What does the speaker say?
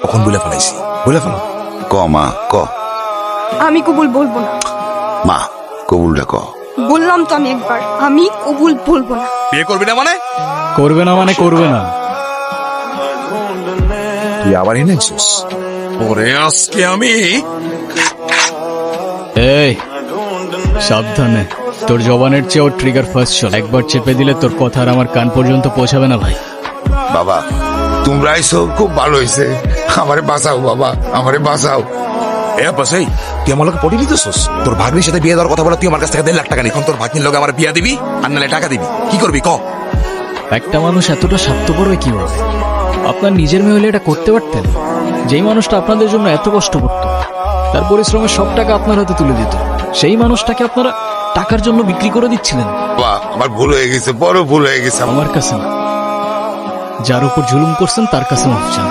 কখন বলে ফেলাইছি, বলে ফেলো। ক মা ক। আমি কবুল বলবো না। মা কবুলটা ক। বললাম তো আমি একবার, আমি কবুল বলবো না। বিয়ে করবি না মানে? করবে না মানে করবে না। তুই আবার এনেছিস ওরে আজকে আমি। এই সাবধানে, তোর জবানের চেয়েও ট্রিগার ফার্স্ট চল। একবার চেপে দিলে তোর কথা আর আমার কান পর্যন্ত পৌঁছাবে না ভাই। বাবা তোমরা আইসো খুব ভালো হয়েছে। আমারে বাঁচাও বাবা, আমারে বাঁচাও। এ বাসাই, তুই আমার লোক পটি দিতেছস? তোর ভাগ্নির সাথে বিয়ে দেওয়ার কথা বলে তুই আমার কাছ থেকে 1.5 লাখ টাকা নিখন। তোর ভাগ্নির লোক আমার বিয়া দিবি আর নাহলে টাকা দিবি, কি করবি ক? একটা মানুষ এতটা স্বার্থপর হয় কিভাবে? আপনার নিজের মেয়ে হলে এটা করতে পারতেন? যেই মানুষটা আপনাদের জন্য এত কষ্ট করত, তার পরিশ্রমের সব টাকা আপনার হাতে তুলে দিত, সেই মানুষটাকে আপনারা টাকার জন্য বিক্রি করে দিচ্ছিলেন। বাবা আমার ভুল হয়ে গেছে, বড় ভুল হয়ে গেছে। আমার কাছে না, যার উপর জুলুম করছেন তার কাছে মাফ চান।